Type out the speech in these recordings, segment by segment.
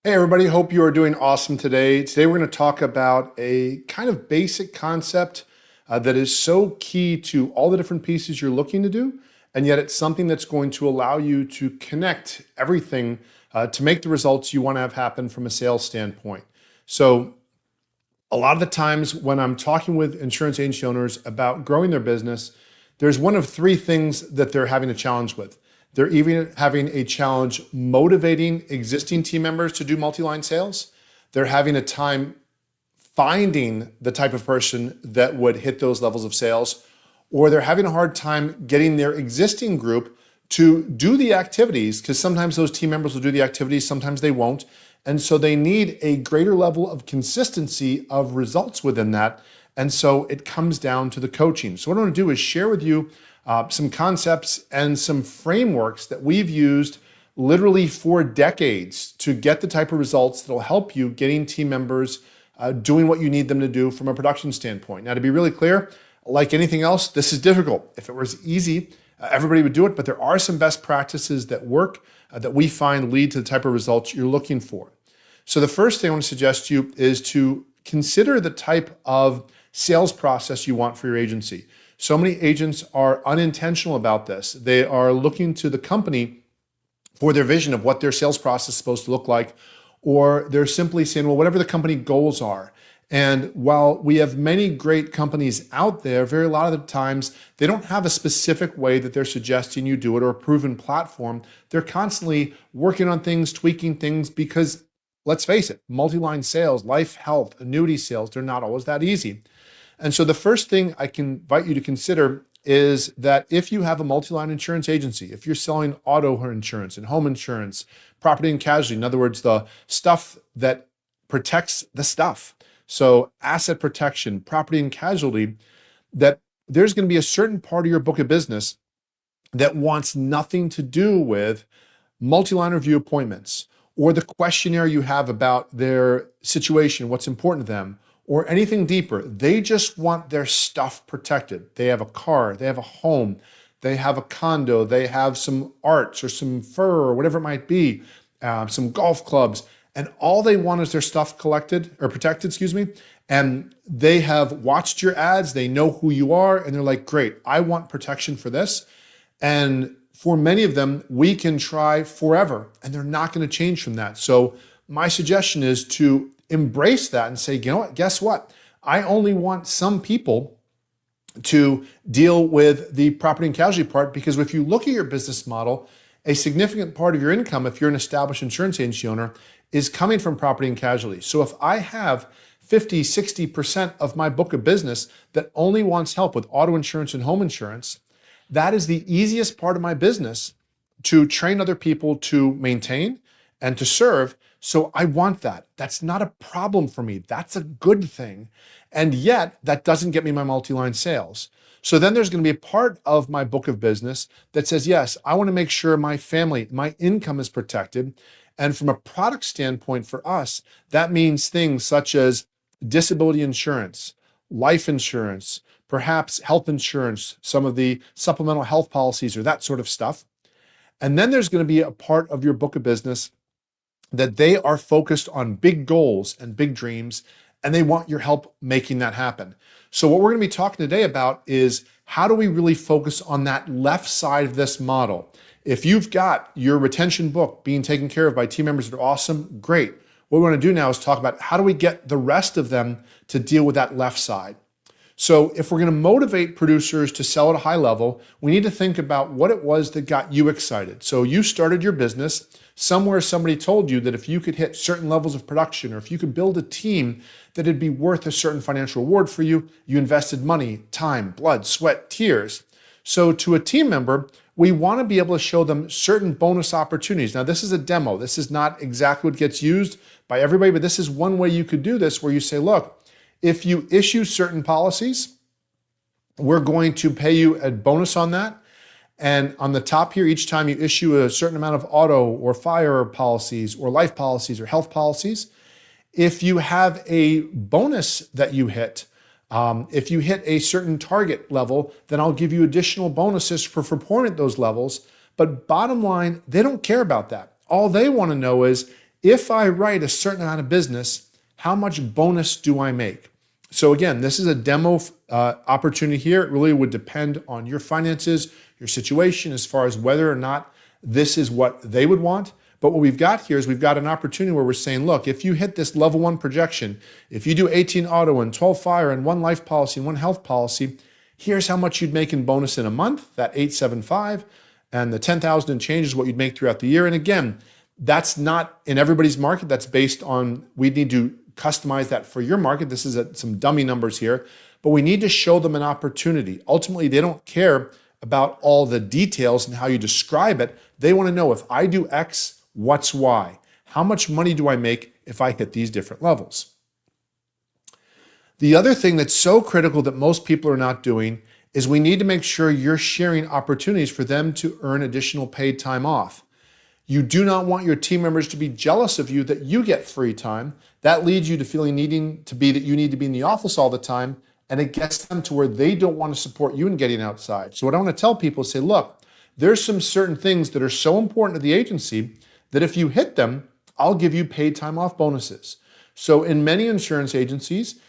Hey everybody, hope you are doing awesome today. Today we're going to talk about a kind of basic concept that is so key to all the different pieces you're looking to do, and yet it's something that's going to allow you to connect everything to make the results you want to have happen from a sales standpoint. So a lot of the times when I'm talking with insurance agency owners about growing their business, there's one of three things that they're having a challenge with. They're even having a challenge motivating existing team members to do multi-line sales. They're having a time finding the type of person that would hit those levels of sales, or they're having a hard time getting their existing group to do the activities, because sometimes those team members will do the activities, sometimes they won't. And so they need a greater level of consistency of results within that. And so it comes down to the coaching. So what I want to do is share with you some concepts and some frameworks that we've used literally for decades to get the type of results that'll help you getting team members doing what you need them to do from a production standpoint. Now, to be really clear, like anything else, this is difficult. If it was easy, everybody would do it, but there are some best practices that work that we find lead to the type of results you're looking for. So the first thing I want to suggest to you is to consider the type of sales process you want for your agency. So many agents are unintentional about this. They are looking to the company for their vision of what their sales process is supposed to look like, or they're simply saying, well, whatever the company goals are. And while we have many great companies out there, a lot of the times they don't have a specific way that they're suggesting you do it or a proven platform. They're constantly working on things, tweaking things, because let's face it, multi-line sales, life, health, annuity sales, they're not always that easy. And so the first thing I can invite you to consider is that if you have a multi-line insurance agency, if you're selling auto insurance and home insurance, property and casualty, in other words, the stuff that protects the stuff, so asset protection, property and casualty, that there's going to be a certain part of your book of business that wants nothing to do with multi-line review appointments or the questionnaire you have about their situation, what's important to them, or anything deeper. They just want their stuff protected. They have a car, they have a home, they have a condo, they have some arts or some fur or whatever it might be, some golf clubs, and all they want is their stuff collected or protected, and they have watched your ads, they know who you are, and they're like, great, I want protection for this. And for many of them, we can try forever, and they're not going to change from that. So my suggestion is to embrace that and say, you know what, guess what? I only want some people to deal with the property and casualty part, because if you look at your business model, a significant part of your income, if you're an established insurance agency owner, is coming from property and casualty. So if I have 50, 60% of my book of business that only wants help with auto insurance and home insurance, that is the easiest part of my business to train other people to maintain and to serve. So I want that. That's not a problem for me. That's a good thing. And yet that doesn't get me my multi-line sales. So then there's going to be a part of my book of business that says, yes, I want to make sure my family, my income is protected. And from a product standpoint for us, that means things such as disability insurance, life insurance, perhaps health insurance, some of the supplemental health policies or that sort of stuff. And then there's going to be a part of your book of business that they are focused on big goals and big dreams, and they want your help making that happen. So what we're going to be talking today about is how do we really focus on that left side of this model? If you've got your retention book being taken care of by team members that are awesome, great. What we want to do now is talk about how do we get the rest of them to deal with that left side. So if we're going to motivate producers to sell at a high level, we need to think about what it was that got you excited. So you started your business, somewhere somebody told you that if you could hit certain levels of production, or if you could build a team that it'd be worth a certain financial reward for you, you invested money, time, blood, sweat, tears. So to a team member, we want to be able to show them certain bonus opportunities. Now, this is a demo. This is not exactly what gets used by everybody, but this is one way you could do this, where you say, look, if you issue certain policies, we're going to pay you a bonus on that. And on the top here, each time you issue a certain amount of auto or fire policies or life policies or health policies, if you have a bonus that you hit, if you hit a certain target level, then I'll give you additional bonuses for performing at those levels. But bottom line, they don't care about that. All they want to know is if I write a certain amount of business, how much bonus do I make? So again, this is a demo opportunity here. It really would depend on your finances, your situation, as far as whether or not this is what they would want. But what we've got here is we've got an opportunity where we're saying, look, if you hit this level 1 projection, if you do 18 auto and 12 fire and 1 life policy and 1 health policy, here's how much you'd make in bonus in a month, that 875, and the 10,000 and change is what you'd make throughout the year. And again, that's not in everybody's market. That's based on, we need to customize that for your market. This is some dummy numbers here, but we need to show them an opportunity. Ultimately, they don't care about all the details and how you describe it. They want to know, if I do X, what's Y? How much money do I make if I hit these different levels? The other thing that's so critical that most people are not doing is we need to make sure you're sharing opportunities for them to earn additional paid time off. You do not want your team members to be jealous of you that you get free time. That leads you to feeling that you need to be in the office all the time, and it gets them to where they don't want to support you in getting outside. So what I want to tell people is say, look, there's some certain things that are so important to the agency that if you hit them, I'll give you paid time off bonuses. So in many insurance agencies,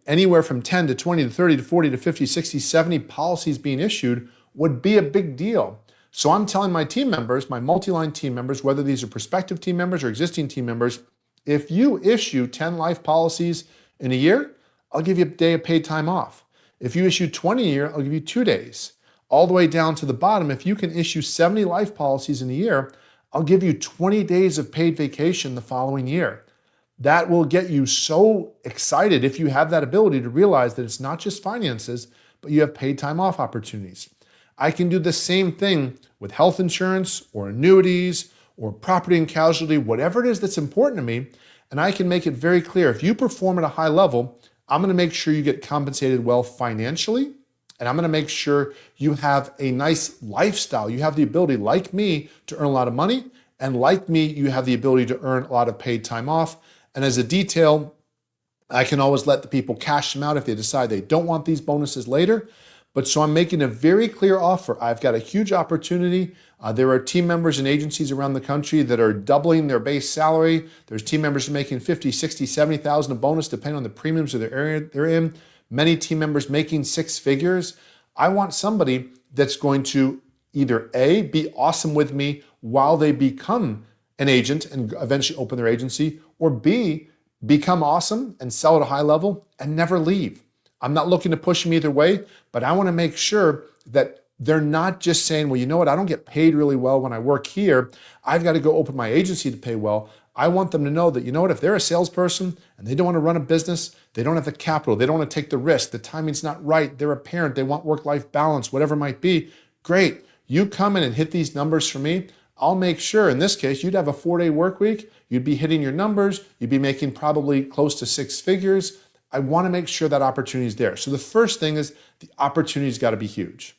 anywhere from 10 to 20 to 30 to 40 to 50, 60, 70 policies being issued would be a big deal. So I'm telling my team members, my Multiline team members, whether these are prospective team members or existing team members, if you issue 10 life policies in a year, I'll give you a day of paid time off. If you issue 20 a year, I'll give you 2 days. All the way down to the bottom, if you can issue 70 life policies in a year, I'll give you 20 days of paid vacation the following year. That will get you so excited if you have that ability to realize that it's not just finances, but you have paid time off opportunities. I can do the same thing with health insurance or annuities or property and casualty, whatever it is that's important to me, and I can make it very clear. If you perform at a high level, I'm going to make sure you get compensated well financially, and I'm going to make sure you have a nice lifestyle. You have the ability, like me, to earn a lot of money, and like me, you have the ability to earn a lot of paid time off. And as a detail, I can always let the people cash them out if they decide they don't want these bonuses later. But so I'm making a very clear offer. I've got a huge opportunity. There are team members and agencies around the country that are doubling their base salary. There's team members making 50, 60, 70,000 of bonus depending on the premiums of the area they're in. Many team members making 6 figures. I want somebody that's going to either A, be awesome with me while they become an agent and eventually open their agency, or B, become awesome and sell at a high level and never leave. I'm not looking to push them either way, but I want to make sure that they're not just saying, well, you know what, I don't get paid really well when I work here. I've got to go open my agency to pay well. I want them to know that, you know what, if they're a salesperson and they don't want to run a business, they don't have the capital, they don't want to take the risk, the timing's not right, they're a parent, they want work-life balance, whatever it might be, great. You come in and hit these numbers for me. I'll make sure, in this case, you'd have a 4-day work week, you'd be hitting your numbers, you'd be making probably close to 6 figures. I want to make sure that opportunity is there. So the first thing is the opportunity's got to be huge.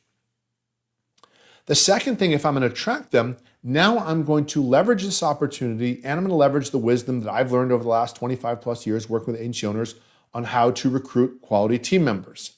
The second thing, if I'm going to attract them, now I'm going to leverage this opportunity and I'm going to leverage the wisdom that I've learned over the last 25 plus years working with agency owners on how to recruit quality team members.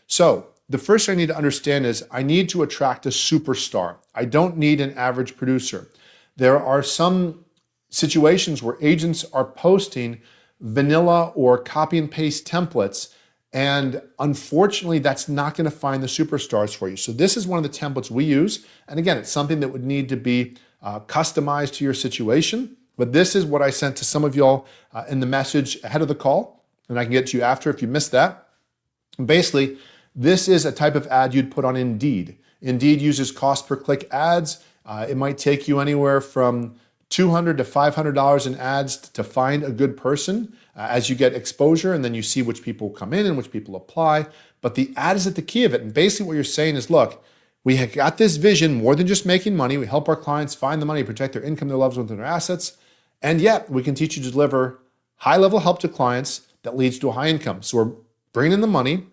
So the first thing I need to understand is I need to attract a superstar. I don't need an average producer. There are some situations where agents are posting vanilla or copy and paste templates, and unfortunately, that's not going to find the superstars for you. So this is one of the templates we use. And again, it's something that would need to be customized to your situation. But this is what I sent to some of y'all in the message ahead of the call, and I can get to you after if you missed that. And basically, this is a type of ad you'd put on Indeed. Indeed uses cost per click ads. It might take you anywhere from $200 to $500 in ads to find a good person as you get exposure, and then you see which people come in and which people apply. But the ad is at the key of it. And basically what you're saying is, look, we have got this vision more than just making money. We help our clients find the money, protect their income, their loved ones, and their assets. And yet we can teach you to deliver high-level help to clients that leads to a high income. So we're bringing in the money.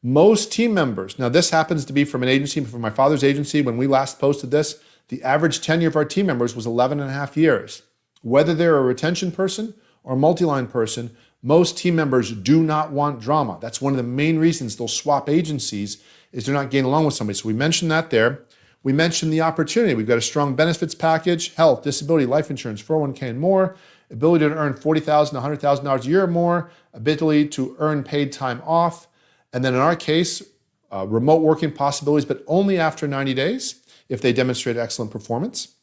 Most team members, now this happens to be from an agency, from my father's agency. When we last posted this, the average tenure of our team members was 11 and a half years. Whether they're a retention person or a multi-line person, most team members do not want drama. That's one of the main reasons they'll swap agencies, is they're not getting along with somebody. So we mentioned that there. We mentioned the opportunity. We've got a strong benefits package, health, disability, life insurance, 401k, and more. ability to earn $40,000, $100,000 a year or more, ability to earn paid time off, and then in our case, remote working possibilities, but only after 90 days if they demonstrate excellent performance.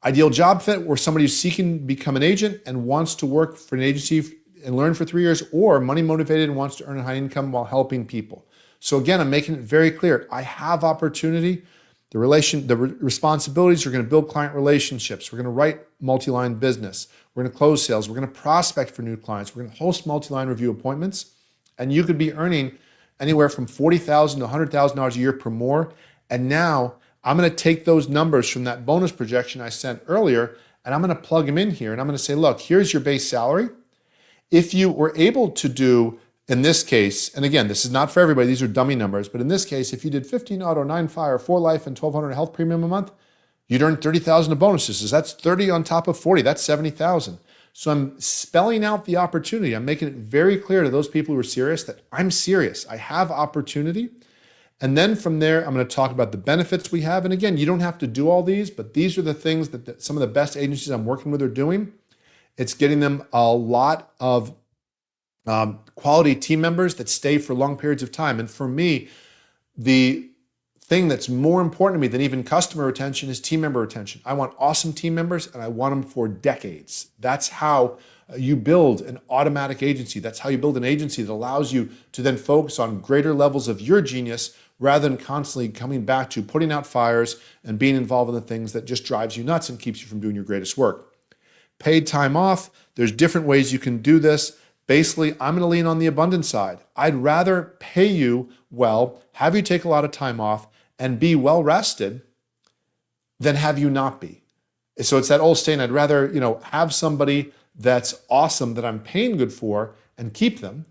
Ideal job fit, where somebody who's seeking to become an agent and wants to work for an agency and learn for 3 years, or money motivated and wants to earn a high income while helping people. So again, I'm making it very clear. I have opportunity. The responsibilities are going to build client relationships. We're going to write multi-line business. We're going to close sales. We're going to prospect for new clients. We're going to host multi-line review appointments. And you could be earning anywhere from $40,000 to $100,000 a year per more. And now I'm going to take those numbers from that bonus projection I sent earlier, and I'm going to plug them in here. And I'm going to say, look, here's your base salary. If you were able to do, in this case, and again, this is not for everybody, these are dummy numbers, but in this case, if you did 15 auto, 9 fire, 4 life, and 1,200 health premium a month, you'd earn 30,000 of bonuses. So that's 30 on top of 40, that's 70,000. So I'm spelling out the opportunity. I'm making it very clear to those people who are serious that I'm serious. I have opportunity. And then from there, I'm going to talk about the benefits we have. And again, you don't have to do all these, but these are the things that some of the best agencies I'm working with are doing. It's getting them a lot of quality team members that stay for long periods of time. And for me, the thing that's more important to me than even customer retention is team member retention. I want awesome team members, and I want them for decades. That's how you build an automatic agency. That's how you build an agency that allows you to then focus on greater levels of your genius rather than constantly coming back to putting out fires and being involved in the things that just drives you nuts and keeps you from doing your greatest work. Paid time off, there's different ways you can do this. Basically, I'm going to lean on the abundance side. I'd rather pay you well, have you take a lot of time off, and be well rested than have you not be. So it's that old saying, I'd rather, have somebody that's awesome that I'm paying good for and keep them.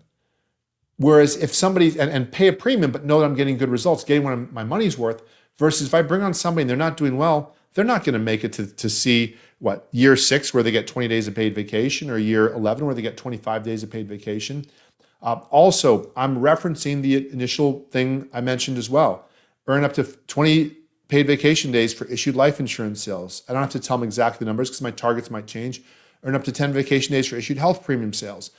Whereas if somebody, and pay a premium, but know that I'm getting good results, getting what my money's worth, versus if I bring on somebody and they're not doing well, they're not going to make it to see year 6 where they get 20 days of paid vacation, or year 11 where they get 25 days of paid vacation. Also, I'm referencing the initial thing I mentioned as well. Earn up to 20 paid vacation days for issued life insurance sales. I don't have to tell them exactly the numbers because my targets might change. Earn up to 10 vacation days for issued health premium sales.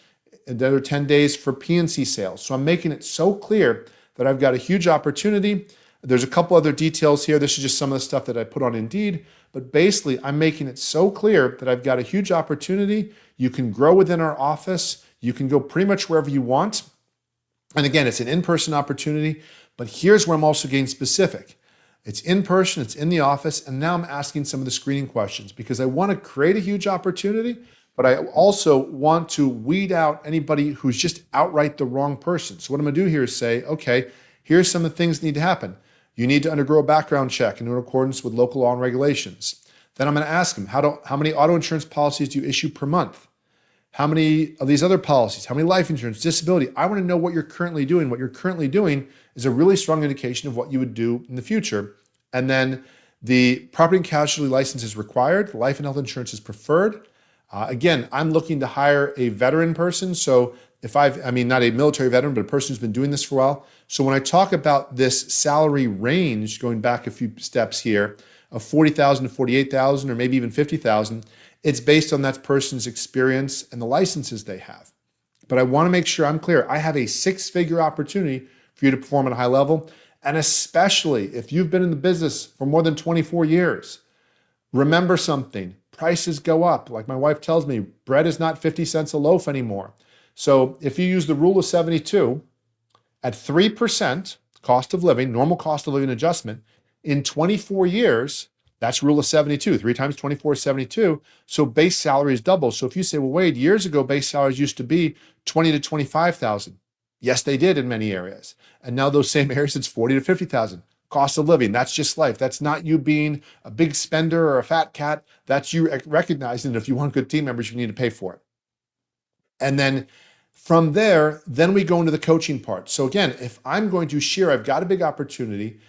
Another 10 days for P&C sales. So I'm making it so clear that I've got a huge opportunity. There's a couple other details here. This is just some of the stuff that I put on Indeed. But basically, I'm making it so clear that I've got a huge opportunity. You can grow within our office. You can go pretty much wherever you want. And again, it's an in-person opportunity. But here's where I'm also getting specific. It's in person, it's in the office, and now I'm asking some of the screening questions because I want to create a huge opportunity, but I also want to weed out anybody who's just outright the wrong person. So what I'm going to do here is say, okay, here's some of the things that need to happen. You need to undergo a background check in accordance with local law and regulations. Then I'm going to ask them, how many auto insurance policies do you issue per month? How many of these other policies? How many life insurance, disability? I want to know what you're currently doing. What you're currently doing is a really strong indication of what you would do in the future. And then the property and casualty license is required. Life and health insurance is preferred. Again, I'm looking to hire a veteran person. So not a military veteran, but a person who's been doing this for a while. So when I talk about this salary range, going back a few steps here, of $40,000 to $48,000 or maybe even $50,000, it's based on that person's experience and the licenses they have. But I want to make sure I'm clear. I have a 6-figure opportunity for you to perform at a high level. And especially if you've been in the business for more than 24 years, remember something. Prices go up. Like my wife tells me, bread is not 50 cents a loaf anymore. So if you use the rule of 72 at 3% cost of living, normal cost of living adjustment, in 24 years, that's rule of 72. 3 times 24 is 72. So base salary is double. So if you say, well, Wade, years ago, base salaries used to be 20 to 25,000. Yes, they did in many areas. And now those same areas, it's 40 to 50,000. Cost of living, that's just life. That's not you being a big spender or a fat cat. That's you recognizing that if you want good team members, you need to pay for it. And then from there, then we go into the coaching part. So again, if I'm going to share, I've got a big opportunity.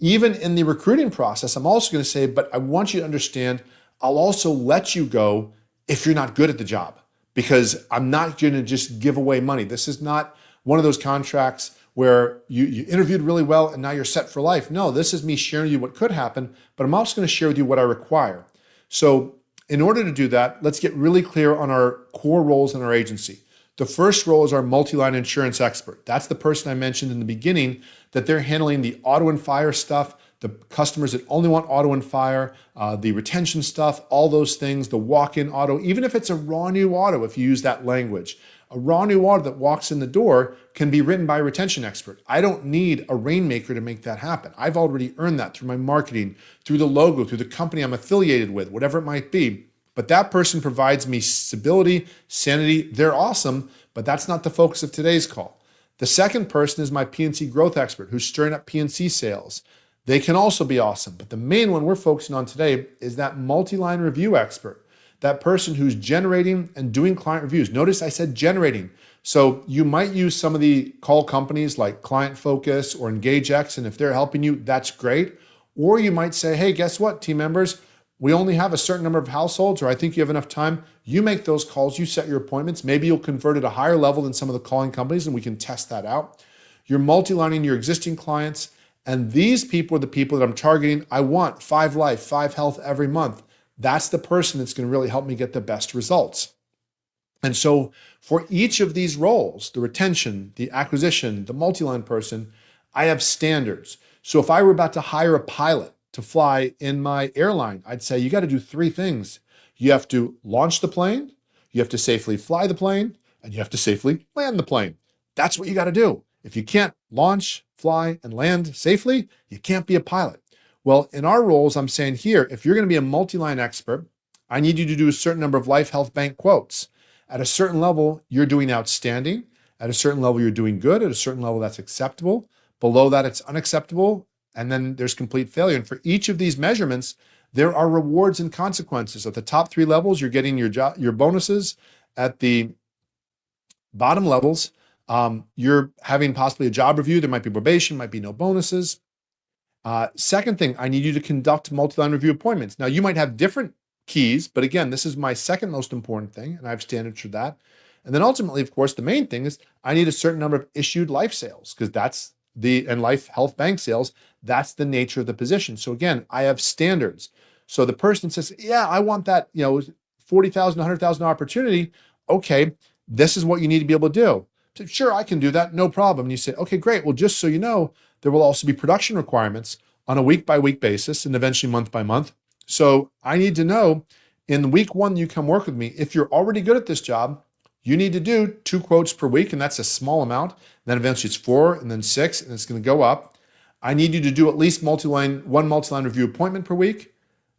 Even in the recruiting process, I'm also going to say, but I want you to understand, I'll also let you go if you're not good at the job, because I'm not going to just give away money. This is not one of those contracts where you interviewed really well and now you're set for life. No, this is me sharing with you what could happen, but I'm also going to share with you what I require. So In order to do that, let's get really clear on our core roles in our agency. The first role is our multi-line insurance expert. That's the person I mentioned in the beginning, that they're handling the auto and fire stuff, the customers that only want auto and fire, the retention stuff, all those things, the walk-in auto, even if it's a raw new auto, if you use that language. A raw new auto that walks in the door can be written by a retention expert. I don't need a rainmaker to make that happen. I've already earned that through my marketing, through the logo, through the company I'm affiliated with, whatever it might be. But that person provides me stability, sanity. They're awesome, but that's not the focus of today's call. The second person is my P&C growth expert who's stirring up P&C sales. They can also be awesome, but the main one we're focusing on today is that multi-line review expert, that person who's generating and doing client reviews. Notice I said generating. So you might use some of the call companies like Client Focus or EngageX, and if they're helping you, that's great. Or you might say, hey, guess what, team members? We only have a certain number of households, or I think you have enough time. You make those calls, you set your appointments. Maybe you'll convert at a higher level than some of the calling companies, and we can test that out. You're multi-lining your existing clients, and these people are the people that I'm targeting. I want 5 life, 5 health every month. That's the person that's going to really help me get the best results. And so for each of these roles, the retention, the acquisition, the multi-line person, I have standards. So if I were about to hire a pilot to fly in my airline, I'd say you got to do 3 things. You have to launch the plane, you have to safely fly the plane, and you have to safely land the plane. That's what you got to do. If you can't launch, fly, and land safely, you can't be a pilot. Well, in our roles, I'm saying here, if you're going to be a multi-line expert, I need you to do a certain number of life health bank quotes. At a certain level, you're doing outstanding. At a certain level, you're doing good. At a certain level, that's acceptable. Below that, it's unacceptable. And then there's complete failure. And for each of these measurements, there are rewards and consequences. At the top 3 levels, you're getting your bonuses. At the bottom levels, you're having possibly a job review. There might be probation, might be no bonuses. Second thing, I need you to conduct multi-line review appointments. Now, you might have different keys, but again, this is my second most important thing, and I have standards for that. And then ultimately, of course, the main thing is I need a certain number of issued life sales, because that's and life health bank sales, that's the nature of the position. So again, I have standards. So the person says, yeah, I want that, $40,000, $100,000 opportunity. Okay, this is what you need to be able to do. So, sure, I can do that, no problem. And you say, okay, great. Well, just so you know, there will also be production requirements on a week-by-week basis and eventually month-by-month. So I need to know in week 1, you come work with me. If you're already good at this job, you need to do 2 quotes per week, and that's a small amount. Then eventually it's 4, and then 6, and it's going to go up. I need you to do at least one multi-line review appointment per week,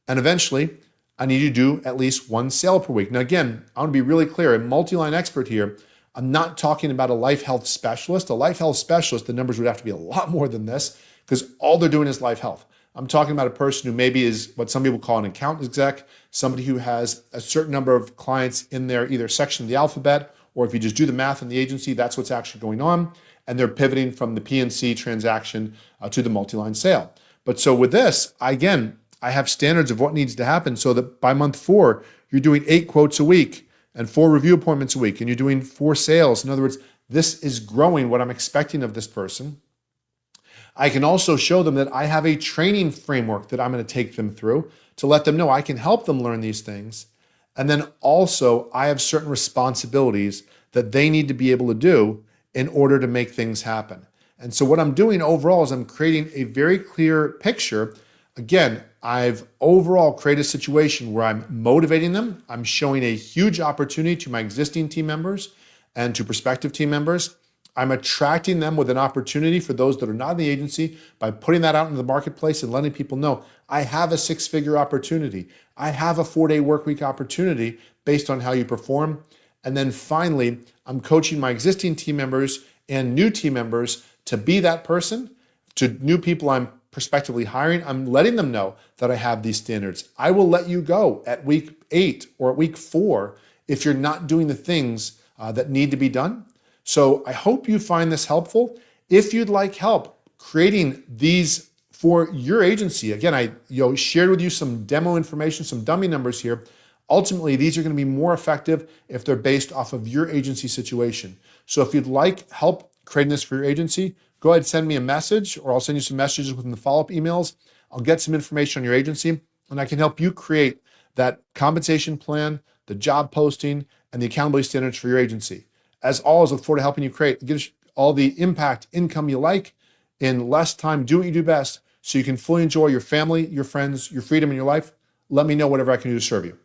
and eventually I need you to do at least 1 sale per week. Now again, I want to be really clear, a multi-line expert here, I'm not talking about a life health specialist. A life health specialist, the numbers would have to be a lot more than this because all they're doing is life health. I'm talking about a person who maybe is what some people call an account exec, somebody who has a certain number of clients in their either section of the alphabet, or if you just do the math in the agency, that's what's actually going on. And they're pivoting from the P&C transaction to the multi-line sale. But so with this, I have standards of what needs to happen so that by month 4, you're doing 8 quotes a week and 4 review appointments a week, and you're doing 4 sales. In other words, this is growing what I'm expecting of this person. I can also show them that I have a training framework that I'm going to take them through to let them know I can help them learn these things. And then also I have certain responsibilities that they need to be able to do in order to make things happen. And so what I'm doing overall is I'm creating a very clear picture. Again, I've overall created a situation where I'm motivating them. I'm showing a huge opportunity to my existing team members and to prospective team members. I'm attracting them with an opportunity for those that are not in the agency by putting that out into the marketplace and letting people know I have a 6-figure opportunity. I have a 4-day work week opportunity based on how you perform. And then finally, I'm coaching my existing team members and new team members to be that person. To new people I'm prospectively hiring, I'm letting them know that I have these standards. I will let you go at week 8 or at week 4 if you're not doing the things that need to be done. So I hope you find this helpful. If you'd like help creating these for your agency, again, I shared with you some demo information, some dummy numbers here. Ultimately, these are going to be more effective if they're based off of your agency situation. So if you'd like help creating this for your agency, go ahead and send me a message, or I'll send you some messages within the follow-up emails. I'll get some information on your agency, and I can help you create that compensation plan, the job posting, and the accountability standards for your agency. As always, look forward to helping you create all the impact income you like in less time. Do what you do best so you can fully enjoy your family, your friends, your freedom in your life. Let me know whatever I can do to serve you.